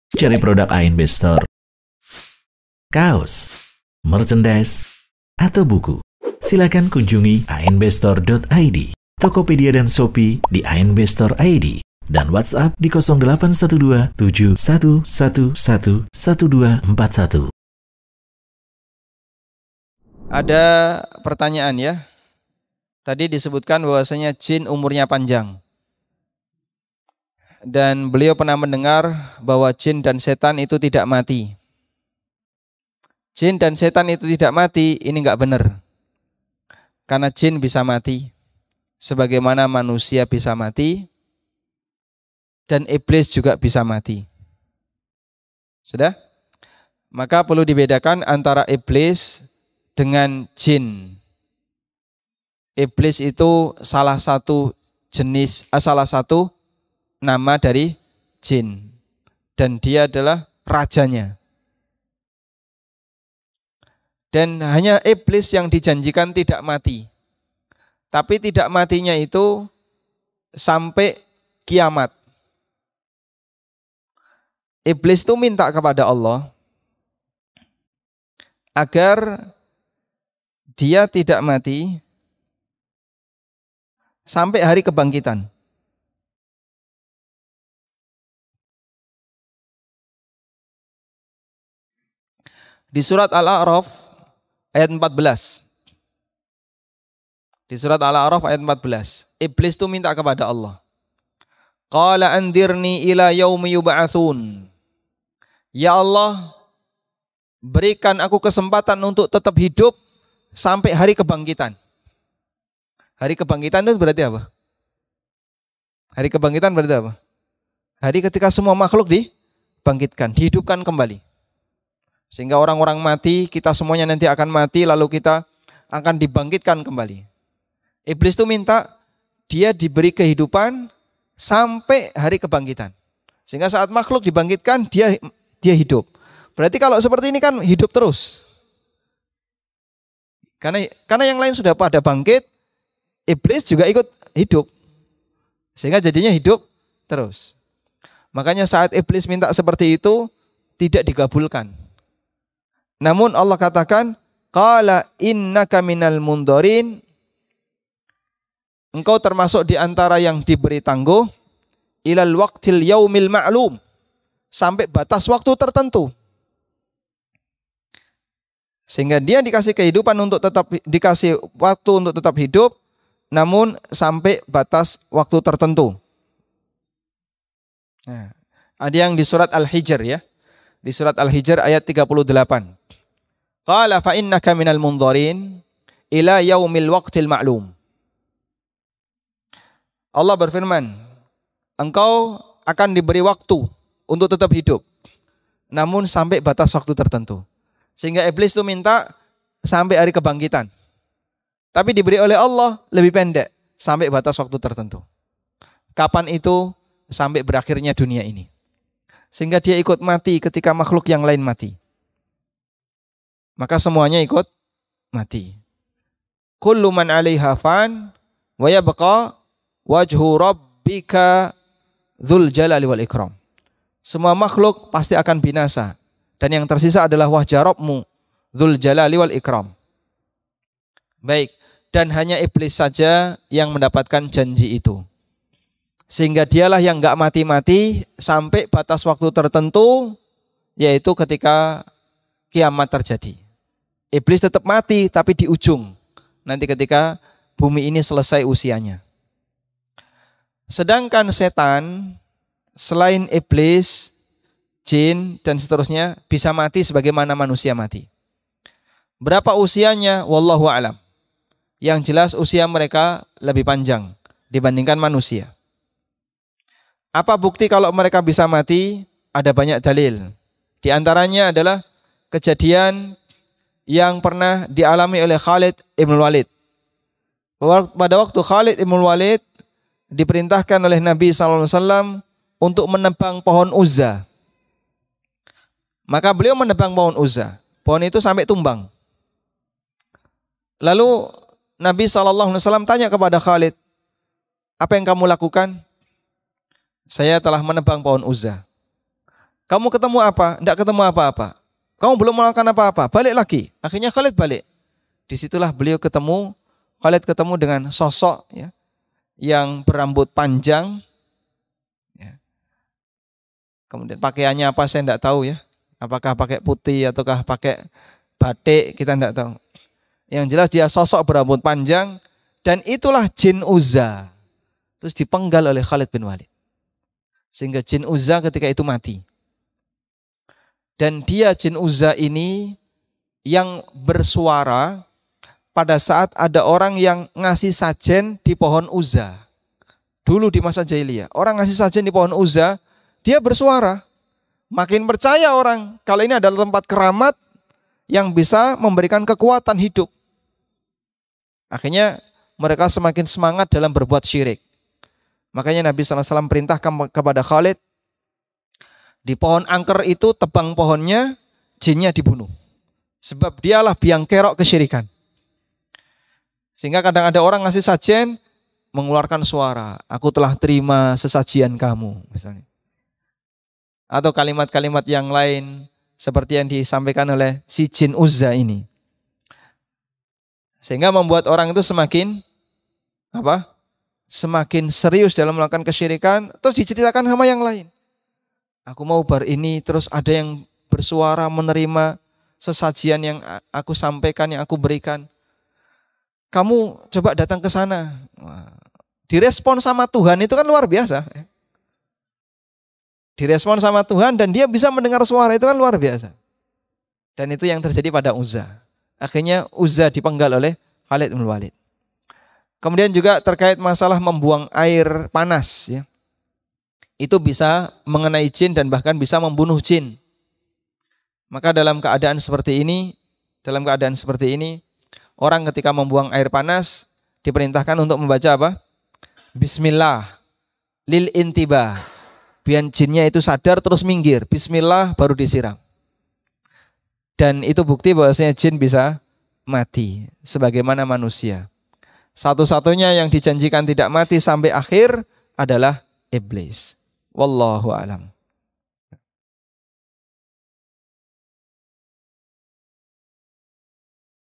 Cari produk ANB Store, kaos, merchandise, atau buku. Silakan kunjungi anbstore.id, Tokopedia dan Shopee di ANB Store ID, dan WhatsApp di 0812 7111 1241. Ada pertanyaan ya. Tadi disebutkan bahwasanya jin umurnya panjang. Dan beliau pernah mendengar bahwa jin dan setan itu tidak mati. Jin dan setan itu tidak mati, ini enggak benar. Karena jin bisa mati, sebagaimana manusia bisa mati, dan iblis juga bisa mati. Sudah? Maka perlu dibedakan antara iblis dengan jin. Iblis itu salah satu nama dari jin, dan dia adalah rajanya. Dan hanya iblis yang dijanjikan tidak mati. Tapi tidak matinya itu sampai kiamat. Iblis itu minta kepada Allah agar dia tidak mati sampai hari kebangkitan. Di surat Al-A'raf ayat 14. Di surat Al-A'raf ayat 14. Iblis itu minta kepada Allah. Qala andirni ila yaumi yub'atsun. Ya Allah, berikan aku kesempatan untuk tetap hidup sampai hari kebangkitan. Hari kebangkitan itu berarti apa? Hari kebangkitan berarti apa? Hari ketika semua makhluk dibangkitkan, dihidupkan kembali. Sehingga orang-orang mati, kita semuanya nanti akan mati, lalu kita akan dibangkitkan kembali. Iblis itu minta dia diberi kehidupan sampai hari kebangkitan. Sehingga saat makhluk dibangkitkan, dia hidup. Berarti kalau seperti ini kan hidup terus. Karena yang lain sudah pada bangkit, iblis juga ikut hidup. Sehingga jadinya hidup terus. Makanya saat iblis minta seperti itu, tidak dikabulkan. Namun Allah katakan, qala innaka minal mundarin, engkau termasuk di antara yang diberi tangguh, ilal waqtil yaumil ma'lum, sampai batas waktu tertentu. Sehingga dia dikasih kehidupan dikasih waktu untuk tetap hidup, namun sampai batas waktu tertentu. Nah, ada yang di surat Al-Hijr ya. Di surat Al-Hijr ayat 38. Qala fa innaka minal mundarin ila yaumil waqtil ma'lum. Allah berfirman, engkau akan diberi waktu untuk tetap hidup, namun sampai batas waktu tertentu. Sehingga iblis itu minta sampai hari kebangkitan. Tapi diberi oleh Allah lebih pendek, sampai batas waktu tertentu. Kapan itu? Sampai berakhirnya dunia ini. Sehingga dia ikut mati ketika makhluk yang lain mati. Maka semuanya ikut mati. Kullu man 'alaiha fan wa yabqa wajhu rabbika dzul jalali wal ikram. Semua makhluk pasti akan binasa, dan yang tersisa adalah wajah Rabbmu dzul jalali wal ikram. Baik, dan hanya iblis saja yang mendapatkan janji itu. Sehingga dialah yang enggak mati-mati sampai batas waktu tertentu, yaitu ketika kiamat terjadi. Iblis tetap mati tapi di ujung, nanti ketika bumi ini selesai usianya. Sedangkan setan selain iblis, jin dan seterusnya bisa mati sebagaimana manusia mati. Berapa usianya? Wallahu a'lam. Yang jelas usia mereka lebih panjang dibandingkan manusia. Apa bukti kalau mereka bisa mati? Ada banyak dalil. Di antaranya adalah kejadian yang pernah dialami oleh Khalid Ibn Walid. Pada waktu Khalid Ibn Walid diperintahkan oleh Nabi SAW untuk menebang pohon Uzza. Maka beliau menebang pohon Uzza. Pohon itu sampai tumbang. Lalu Nabi SAW tanya kepada Khalid, apa yang kamu lakukan? Saya telah menebang pohon Uzza. Kamu ketemu apa? Tidak ketemu apa-apa. Kamu belum melakukan apa-apa. Balik lagi. Akhirnya Khalid balik. Disitulah beliau ketemu, Khalid ketemu dengan sosok ya, yang berambut panjang. Ya. Kemudian pakaiannya apa saya tidak tahu ya. Apakah pakai putih ataukah pakai batik, kita tidak tahu. Yang jelas dia sosok berambut panjang. Dan itulah jin Uzza. Terus dipenggal oleh Khalid bin Walid. Sehingga jin Uzza ketika itu mati. Dan dia jin Uzza ini yang bersuara pada saat ada orang yang ngasih sajen di pohon Uzza. Dulu di masa jahiliyah, orang ngasih sajen di pohon Uzza, dia bersuara. Makin percaya orang kalau ini adalah tempat keramat yang bisa memberikan kekuatan hidup. Akhirnya mereka semakin semangat dalam berbuat syirik. Makanya Nabi SAW perintahkan kepada Khalid, di pohon angker itu tebang pohonnya, jinnya dibunuh. Sebab dialah biang kerok kesyirikan. Sehingga kadang ada orang ngasih sajen, mengeluarkan suara, aku telah terima sesajian kamu, misalnya. Atau kalimat-kalimat yang lain, seperti yang disampaikan oleh si jin Uzza ini. Sehingga membuat orang itu semakin semakin serius dalam melakukan kesyirikan, terus diceritakan sama yang lain. Aku mau bar ini, terus ada yang bersuara menerima sesajian yang aku sampaikan, yang aku berikan. Kamu coba datang ke sana. Direspon sama Tuhan itu kan luar biasa. Direspon sama Tuhan dan dia bisa mendengar suara itu kan luar biasa. Dan itu yang terjadi pada Uzza. Akhirnya Uzza dipenggal oleh Khalid bin Walid. Kemudian juga terkait masalah membuang air panas ya. Itu bisa mengenai jin dan bahkan bisa membunuh jin. Maka dalam keadaan seperti ini, orang ketika membuang air panas diperintahkan untuk membaca apa? Bismillah lil intibah. Biar jinnya itu sadar terus minggir. Bismillah baru disiram. Dan itu bukti bahwasanya jin bisa mati sebagaimana manusia. Satu-satunya yang dijanjikan tidak mati sampai akhir adalah iblis. Wallahu a'lam.